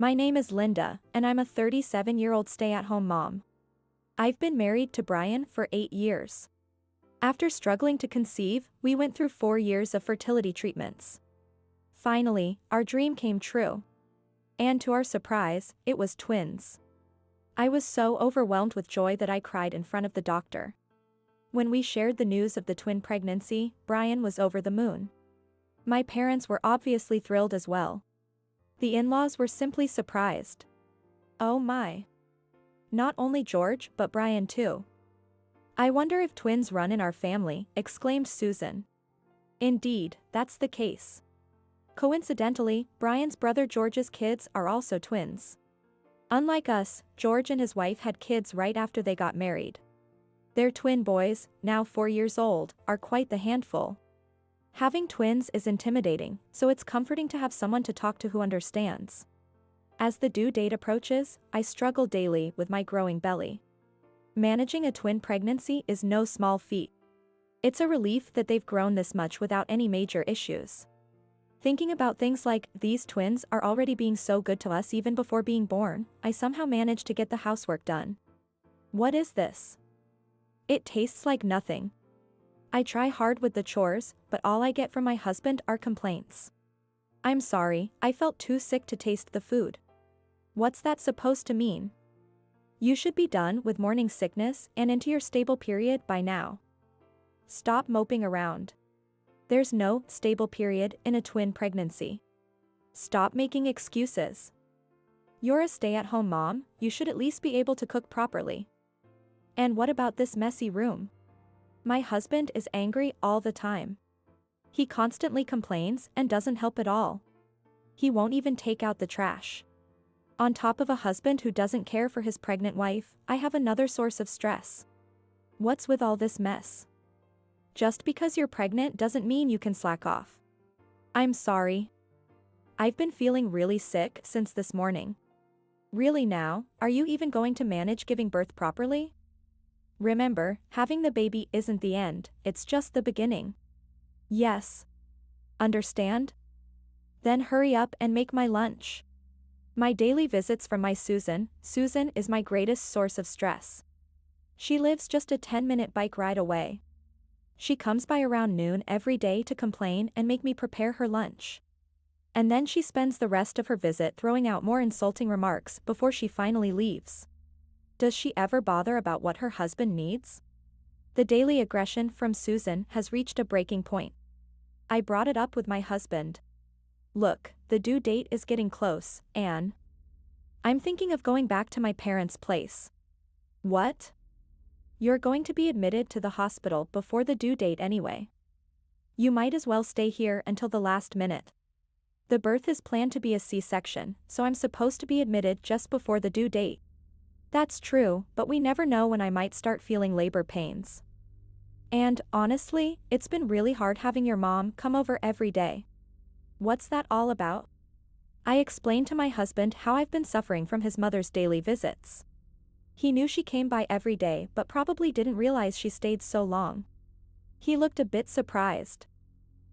My name is Linda, and I'm a 37-year-old stay-at-home mom. I've been married to Brian for 8 years. After struggling to conceive, we went through 4 years of fertility treatments. Finally, our dream came true. And to our surprise, it was twins. I was so overwhelmed with joy that I cried in front of the doctor. When we shared the news of the twin pregnancy, Brian was over the moon. My parents were obviously thrilled as well. The in-laws were simply surprised. Oh my. Not only George, but Brian too. I wonder if twins run in our family, exclaimed Susan. Indeed, that's the case. Coincidentally, Brian's brother George's kids are also twins. Unlike us, George and his wife had kids right after they got married. Their twin boys, now 4 years old, are quite the handful. Having twins is intimidating, so it's comforting to have someone to talk to who understands. As the due date approaches, I struggle daily with my growing belly. Managing a twin pregnancy is no small feat. It's a relief that they've grown this much without any major issues. Thinking about things like, these twins are already being so good to us even before being born, I somehow managed to get the housework done. What is this? It tastes like nothing. I try hard with the chores, but all I get from my husband are complaints. I'm sorry, I felt too sick to taste the food. What's that supposed to mean? You should be done with morning sickness and into your stable period by now. Stop moping around. There's no stable period in a twin pregnancy. Stop making excuses. You're a stay-at-home mom, you should at least be able to cook properly. And what about this messy room? My husband is angry all the time. He constantly complains and doesn't help at all. He won't even take out the trash. On top of a husband who doesn't care for his pregnant wife, I have another source of stress. What's with all this mess? Just because you're pregnant doesn't mean you can slack off. I'm sorry. I've been feeling really sick since this morning. Really now, are you even going to manage giving birth properly? Remember, having the baby isn't the end, it's just the beginning. Yes. Understand? Then hurry up and make my lunch. My daily visits from my Susan is my greatest source of stress. She lives just a 10-minute bike ride away. She comes by around noon every day to complain and make me prepare her lunch. And then she spends the rest of her visit throwing out more insulting remarks before she finally leaves. Does she ever bother about what her husband needs? The daily aggression from Susan has reached a breaking point. I brought it up with my husband. Look, the due date is getting close, Anne. I'm thinking of going back to my parents' place. What? You're going to be admitted to the hospital before the due date anyway. You might as well stay here until the last minute. The birth is planned to be a C-section, so I'm supposed to be admitted just before the due date. That's true, but we never know when I might start feeling labor pains. And, honestly, it's been really hard having your mom come over every day. What's that all about? I explained to my husband how I've been suffering from his mother's daily visits. He knew she came by every day but probably didn't realize she stayed so long. He looked a bit surprised.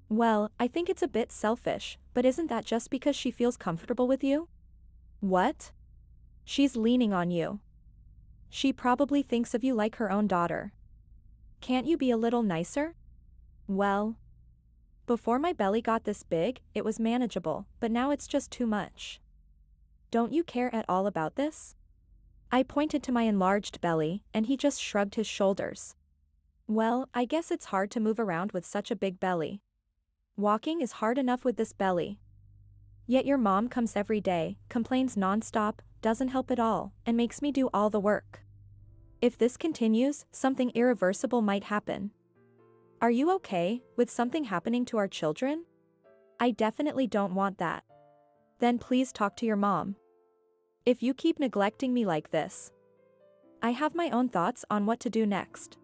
Well, I think it's a bit selfish, but isn't that just because she feels comfortable with you? What? She's leaning on you. She probably thinks of you like her own daughter. Can't you be a little nicer? Well, before my belly got this big, it was manageable, but now it's just too much. Don't you care at all about this? I pointed to my enlarged belly, and he just shrugged his shoulders. Well, I guess it's hard to move around with such a big belly. Walking is hard enough with this belly. Yet your mom comes every day, complains nonstop, doesn't help at all, and makes me do all the work. If this continues, something irreversible might happen. Are you okay with something happening to our children? I definitely don't want that. Then please talk to your mom. If you keep neglecting me like this. I have my own thoughts on what to do next.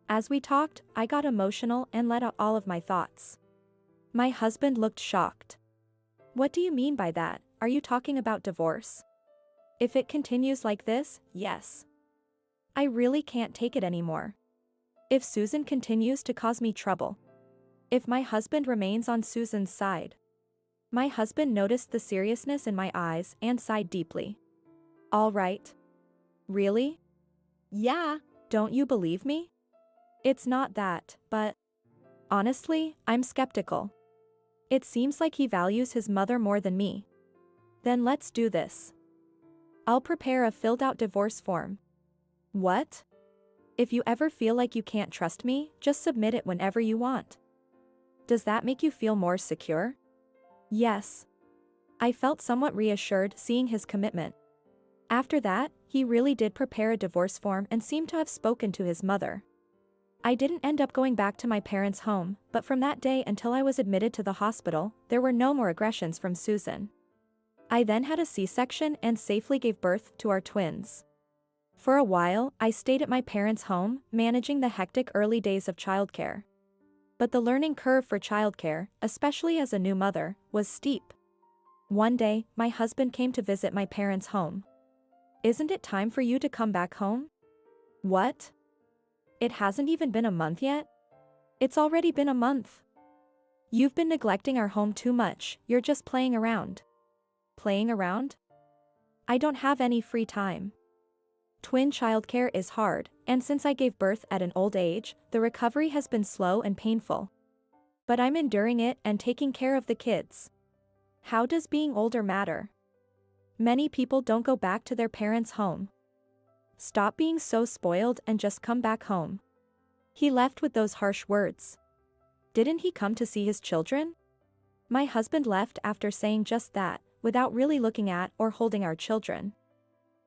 As we talked, I got emotional and let out all of my thoughts. My husband looked shocked. What do you mean by that? Are you talking about divorce? If it continues like this, yes. I really can't take it anymore. If Susan continues to cause me trouble. If my husband remains on Susan's side. My husband noticed the seriousness in my eyes and sighed deeply. All right. Really? Yeah. Don't you believe me? It's not that, but honestly, I'm skeptical. It seems like he values his mother more than me. Then let's do this. I'll prepare a filled-out divorce form. What? If you ever feel like you can't trust me, just submit it whenever you want. Does that make you feel more secure? Yes. I felt somewhat reassured seeing his commitment. After that, he really did prepare a divorce form and seemed to have spoken to his mother. I didn't end up going back to my parents' home, but from that day until I was admitted to the hospital, there were no more aggressions from Susan. I then had a C-section and safely gave birth to our twins. For a while, I stayed at my parents' home, managing the hectic early days of childcare. But the learning curve for childcare, especially as a new mother, was steep. One day, my husband came to visit my parents' home. Isn't it time for you to come back home? What? It hasn't even been a month yet? It's already been a month. You've been neglecting our home too much, you're just playing around. Playing around? I don't have any free time. Twin childcare is hard, and since I gave birth at an old age, the recovery has been slow and painful. But I'm enduring it and taking care of the kids. How does being older matter? Many people don't go back to their parents' home. Stop being so spoiled and just come back home. He left with those harsh words. Didn't he come to see his children? My husband left after saying just that, without really looking at or holding our children.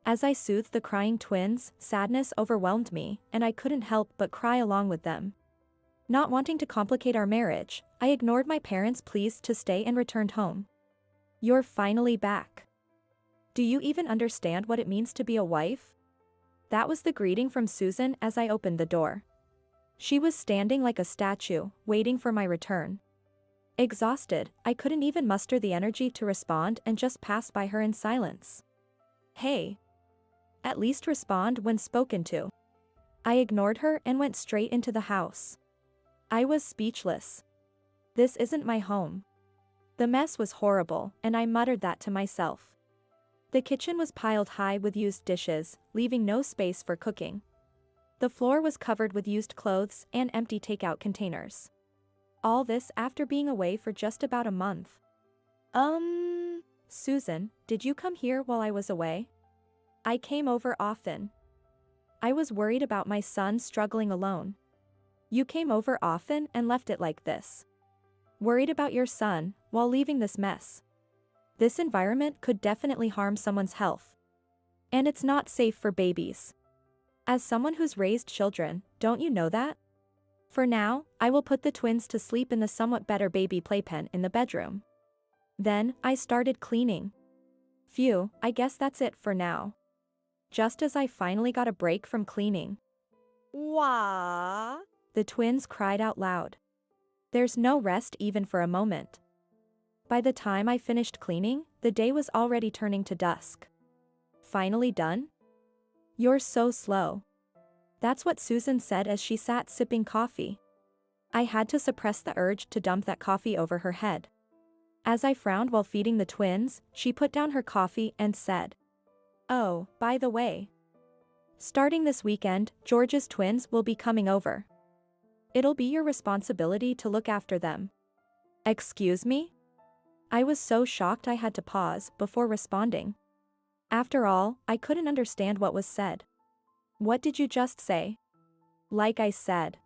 As I soothed the crying twins, sadness overwhelmed me, and I couldn't help but cry along with them. Not wanting to complicate our marriage, I ignored my parents' pleas to stay and returned home. You're finally back. Do you even understand what it means to be a wife? That was the greeting from Susan as I opened the door. She was standing like a statue, waiting for my return. Exhausted, I couldn't even muster the energy to respond and just passed by her in silence. Hey. At least respond when spoken to. I ignored her and went straight into the house. I was speechless. This isn't my home. The mess was horrible, and I muttered that to myself. The kitchen was piled high with used dishes, leaving no space for cooking. The floor was covered with used clothes and empty takeout containers. All this after being away for just about a month. Susan, did you come here while I was away? I came over often. I was worried about my son struggling alone. You came over often and left it like this. Worried about your son, while leaving this mess. This environment could definitely harm someone's health. And it's not safe for babies. As someone who's raised children, don't you know that? For now, I will put the twins to sleep in the somewhat better baby playpen in the bedroom. Then, I started cleaning. Phew, I guess that's it for now. Just as I finally got a break from cleaning. Wah. The twins cried out loud. There's no rest even for a moment. By the time I finished cleaning, the day was already turning to dusk. Finally done? You're so slow. That's what Susan said as she sat sipping coffee. I had to suppress the urge to dump that coffee over her head. As I frowned while feeding the twins, she put down her coffee and said, "Oh, by the way. Starting this weekend, George's twins will be coming over. It'll be your responsibility to look after them." Excuse me? I was so shocked I had to pause before responding. After all, I couldn't understand what was said. What did you just say? Like I said.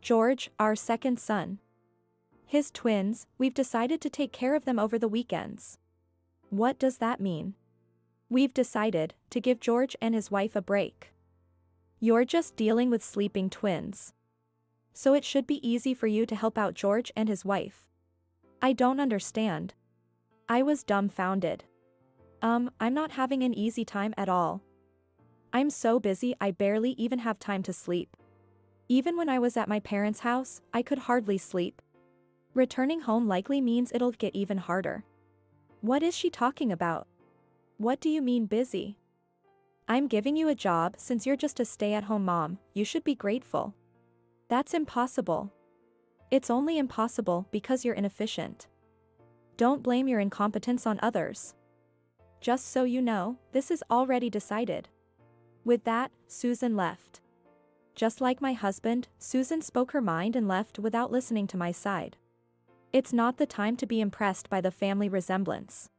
George, our second son. His twins, we've decided to take care of them over the weekends. What does that mean? We've decided to give George and his wife a break. You're just dealing with sleeping twins. So it should be easy for you to help out George and his wife. I don't understand. I was dumbfounded. I'm not having an easy time at all. I'm so busy I barely even have time to sleep. Even when I was at my parents' house, I could hardly sleep. Returning home likely means it'll get even harder. What is she talking about? What do you mean busy? I'm giving you a job since you're just a stay-at-home mom, you should be grateful. That's impossible. It's only impossible because you're inefficient. Don't blame your incompetence on others. Just so you know, this is already decided. With that, Susan left. Just like my husband, Susan spoke her mind and left without listening to my side. It's not the time to be impressed by the family resemblance.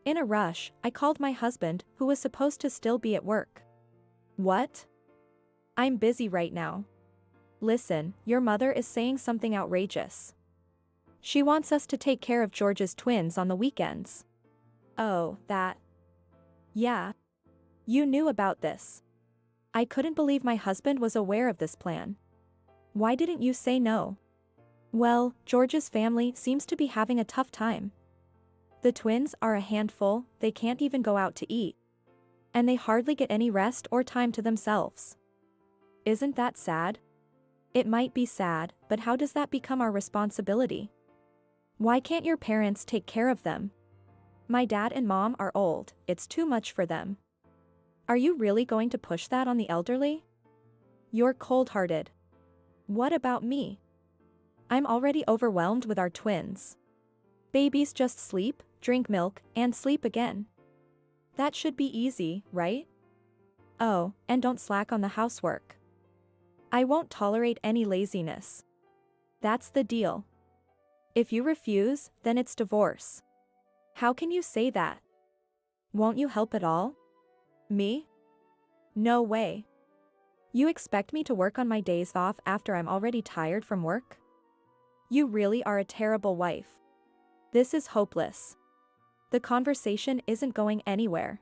In a rush, I called my husband, who was supposed to still be at work. What? I'm busy right now. Listen, your mother is saying something outrageous. She wants us to take care of George's twins on the weekends. Oh, that. Yeah. You knew about this. I couldn't believe my husband was aware of this plan. Why didn't you say no? Well, George's family seems to be having a tough time. The twins are a handful, they can't even go out to eat. And they hardly get any rest or time to themselves. Isn't that sad? It might be sad, but how does that become our responsibility? Why can't your parents take care of them? My dad and mom are old, it's too much for them. Are you really going to push that on the elderly? You're cold-hearted. What about me? I'm already overwhelmed with our twins. Babies just sleep, drink milk, and sleep again. That should be easy, right? Oh, and don't slack on the housework. I won't tolerate any laziness. That's the deal. If you refuse, then it's divorce. How can you say that? Won't you help at all? Me? No way. You expect me to work on my days off after I'm already tired from work? You really are a terrible wife. This is hopeless. The conversation isn't going anywhere.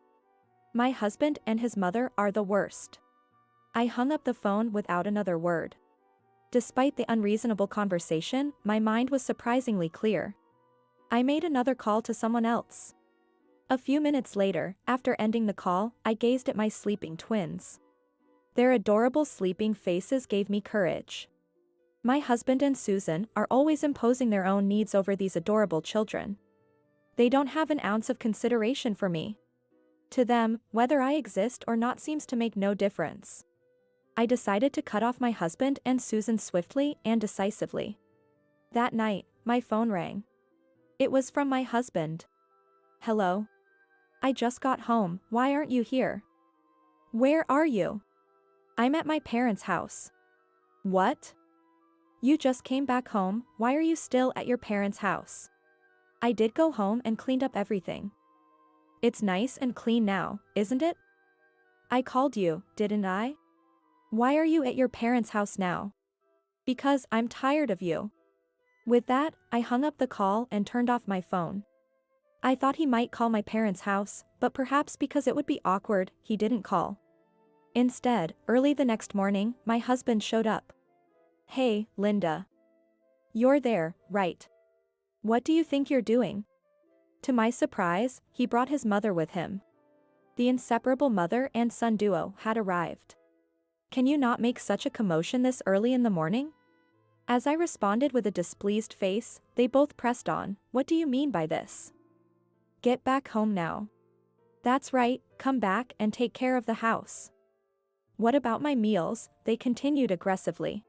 My husband and his mother are the worst. I hung up the phone without another word. Despite the unreasonable conversation, my mind was surprisingly clear. I made another call to someone else. A few minutes later, after ending the call, I gazed at my sleeping twins. Their adorable sleeping faces gave me courage. My husband and Susan are always imposing their own needs over these adorable children. They don't have an ounce of consideration for me. To them, whether I exist or not seems to make no difference. I decided to cut off my husband and Susan swiftly and decisively. That night, my phone rang. It was from my husband. Hello? I just got home, why aren't you here? Where are you? I'm at my parents' house. What? You just came back home, why are you still at your parents' house? I did go home and cleaned up everything. It's nice and clean now, isn't it? I called you, didn't I? Why are you at your parents' house now? Because I'm tired of you. With that, I hung up the call and turned off my phone. I thought he might call my parents' house, but perhaps because it would be awkward, he didn't call. Instead, early the next morning, my husband showed up. Hey, Linda. You're there, right? What do you think you're doing? To my surprise, he brought his mother with him. The inseparable mother and son duo had arrived. Can you not make such a commotion this early in the morning? As I responded with a displeased face, they both pressed on, what do you mean by this? Get back home now. That's right, come back and take care of the house. What about my meals? They continued aggressively.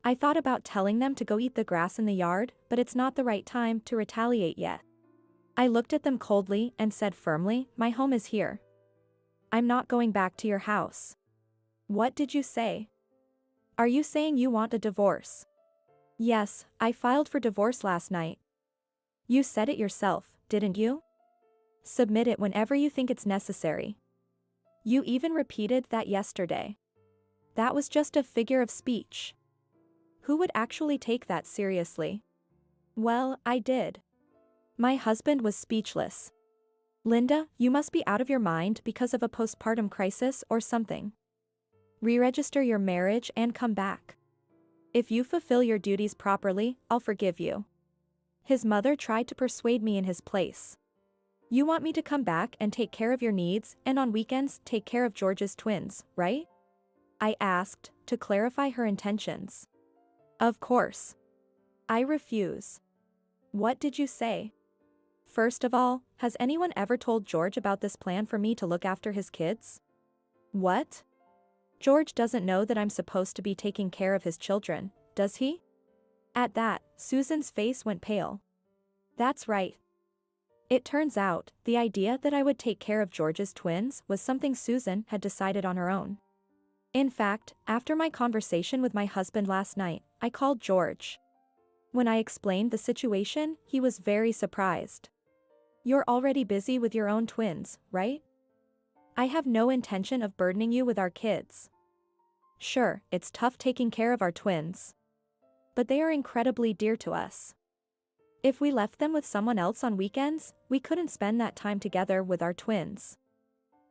I thought about telling them to go eat the grass in the yard, but it's not the right time to retaliate yet. I looked at them coldly and said firmly, my home is here. I'm not going back to your house. What did you say? Are you saying you want a divorce? Yes, I filed for divorce last night. You said it yourself, didn't you? Submit it whenever you think it's necessary. You even repeated that yesterday. That was just a figure of speech. Who would actually take that seriously? Well, I did. My husband was speechless. Linda, you must be out of your mind because of a postpartum crisis or something. Re-register your marriage and come back. If you fulfill your duties properly, I'll forgive you. His mother tried to persuade me in his place. You want me to come back and take care of your needs and on weekends take care of George's twins, right? I asked, to clarify her intentions. Of course. I refuse. What did you say? First of all, has anyone ever told George about this plan for me to look after his kids? What? George doesn't know that I'm supposed to be taking care of his children, does he? At that, Susan's face went pale. That's right, It turns out, the idea that I would take care of George's twins was something Susan had decided on her own. In fact, after my conversation with my husband last night, I called George. When I explained the situation, he was very surprised. "You're already busy with your own twins, right? I have no intention of burdening you with our kids. Sure, it's tough taking care of our twins. But they are incredibly dear to us. If we left them with someone else on weekends, we couldn't spend that time together with our twins."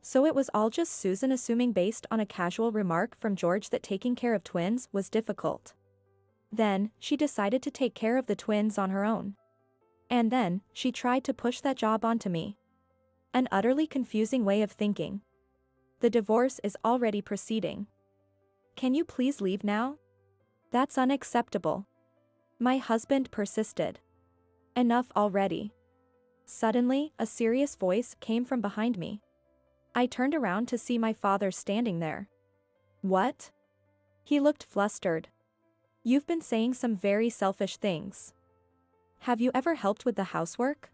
So it was all just Susan assuming based on a casual remark from George that taking care of twins was difficult. Then, she decided to take care of the twins on her own. And then, she tried to push that job onto me. An utterly confusing way of thinking. The divorce is already proceeding. "Can you please leave now? That's unacceptable." My husband persisted. "Enough already." Suddenly, a serious voice came from behind me. I turned around to see my father standing there. "What?" He looked flustered. "You've been saying some very selfish things. Have you ever helped with the housework?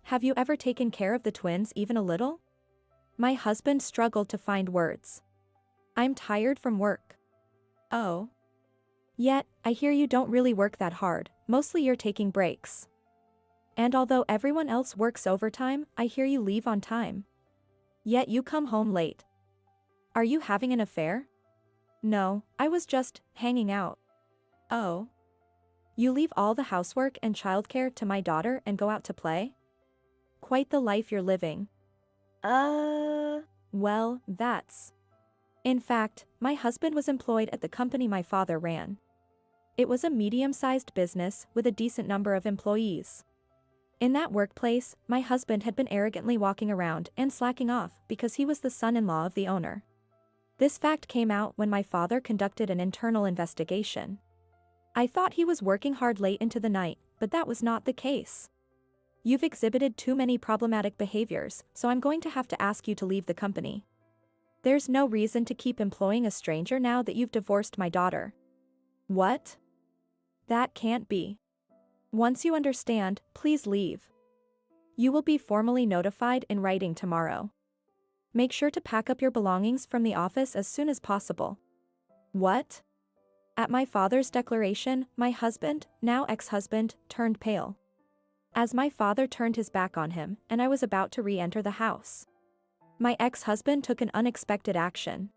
Have you ever taken care of the twins even a little?" My husband struggled to find words. "I'm tired from work." "Oh. Yet, I hear you don't really work that hard, mostly you're taking breaks. And although everyone else works overtime, I hear you leave on time. Yet you come home late. Are you having an affair?" "No, I was just hanging out." "Oh. You leave all the housework and childcare to my daughter and go out to play? Quite the life you're living." Well, that's. In fact, my husband was employed at the company my father ran. It was a medium-sized business with a decent number of employees. In that workplace, my husband had been arrogantly walking around and slacking off because he was the son-in-law of the owner. This fact came out when my father conducted an internal investigation. I thought he was working hard late into the night, but that was not the case. "You've exhibited too many problematic behaviors, so I'm going to have to ask you to leave the company. There's no reason to keep employing a stranger now that you've divorced my daughter." "What? That can't be. Once you understand, please leave. You will be formally notified in writing tomorrow. Make sure to pack up your belongings from the office as soon as possible." "What?" At my father's declaration, my husband, now ex-husband, turned pale. As my father turned his back on him, and I was about to re-enter the house, my ex-husband took an unexpected action.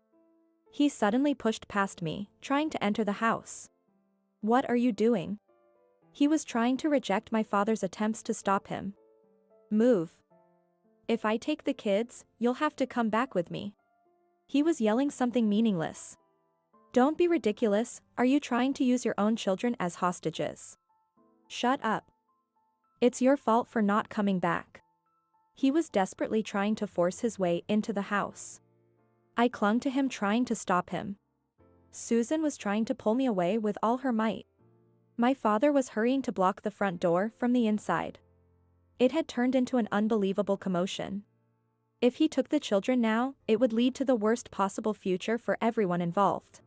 He suddenly pushed past me, trying to enter the house. "What are you doing?" He was trying to reject my father's attempts to stop him. "Move. If I take the kids, you'll have to come back with me." He was yelling something meaningless. "Don't be ridiculous, are you trying to use your own children as hostages?" "Shut up. It's your fault for not coming back." He was desperately trying to force his way into the house. I clung to him trying to stop him. Susan was trying to pull me away with all her might. My father was hurrying to block the front door from the inside. It had turned into an unbelievable commotion. If he took the children now, it would lead to the worst possible future for everyone involved.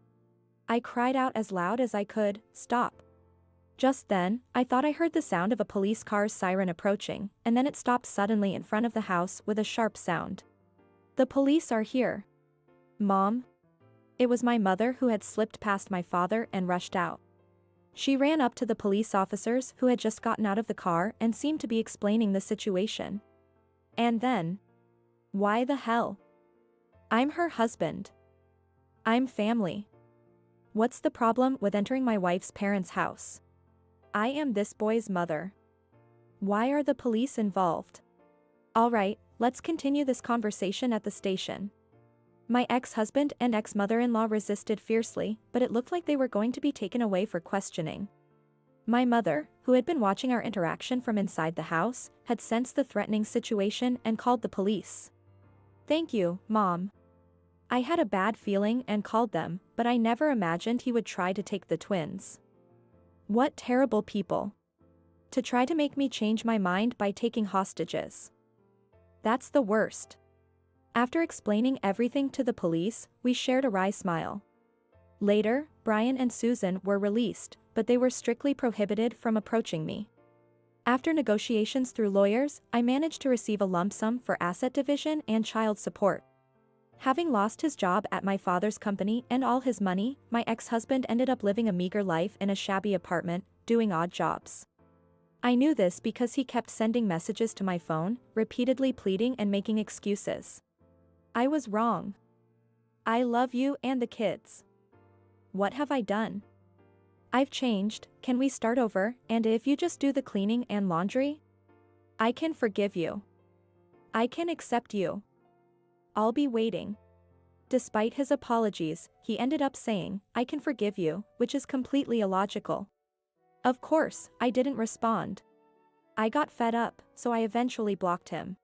I cried out as loud as I could, "Stop." Just then, I thought I heard the sound of a police car's siren approaching, and then it stopped suddenly in front of the house with a sharp sound. "The police are here." "Mom?" It was my mother who had slipped past my father and rushed out. She ran up to the police officers who had just gotten out of the car and seemed to be explaining the situation. And then, why the hell? I'm her husband. I'm family. What's the problem with entering my wife's parents' house? I am this boy's mother. Why are the police involved? All right, let's continue this conversation at the station. My ex-husband and ex-mother-in-law resisted fiercely, but it looked like they were going to be taken away for questioning. My mother, who had been watching our interaction from inside the house, had sensed the threatening situation and called the police. "Thank you, Mom." I had a bad feeling and called them, but I never imagined he would try to take the twins. What terrible people. To try to make me change my mind by taking hostages. That's the worst. After explaining everything to the police, we shared a wry smile. Later, Brian and Susan were released, but they were strictly prohibited from approaching me. After negotiations through lawyers, I managed to receive a lump sum for asset division and child support. Having lost his job at my father's company and all his money, my ex-husband ended up living a meager life in a shabby apartment, doing odd jobs. I knew this because he kept sending messages to my phone, repeatedly pleading and making excuses. I was wrong. I love you and the kids. What have I done? I've changed, can we start over, and if you just do the cleaning and laundry? I can forgive you. I can accept you. I'll be waiting. Despite his apologies, he ended up saying, I can forgive you, which is completely illogical. Of course, I didn't respond. I got fed up, so I eventually blocked him.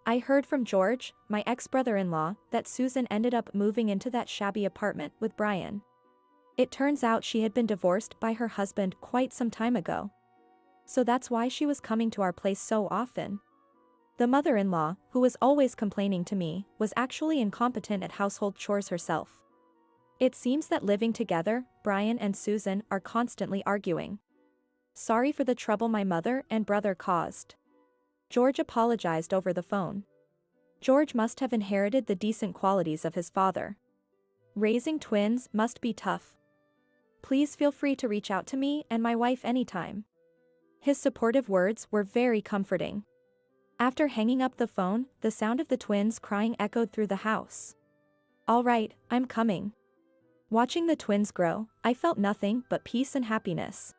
I heard from George, my ex-brother-in-law, that Susan ended up moving into that shabby apartment with Brian. It turns out she had been divorced by her husband quite some time ago. So that's why she was coming to our place so often. The mother-in-law, who was always complaining to me, was actually incompetent at household chores herself. It seems that living together, Brian and Susan are constantly arguing. Sorry for the trouble my mother and brother caused. George apologized over the phone. George must have inherited the decent qualities of his father. Raising twins must be tough. Please feel free to reach out to me and my wife anytime. His supportive words were very comforting. After hanging up the phone, the sound of the twins crying echoed through the house. All right, I'm coming. Watching the twins grow, I felt nothing but peace and happiness.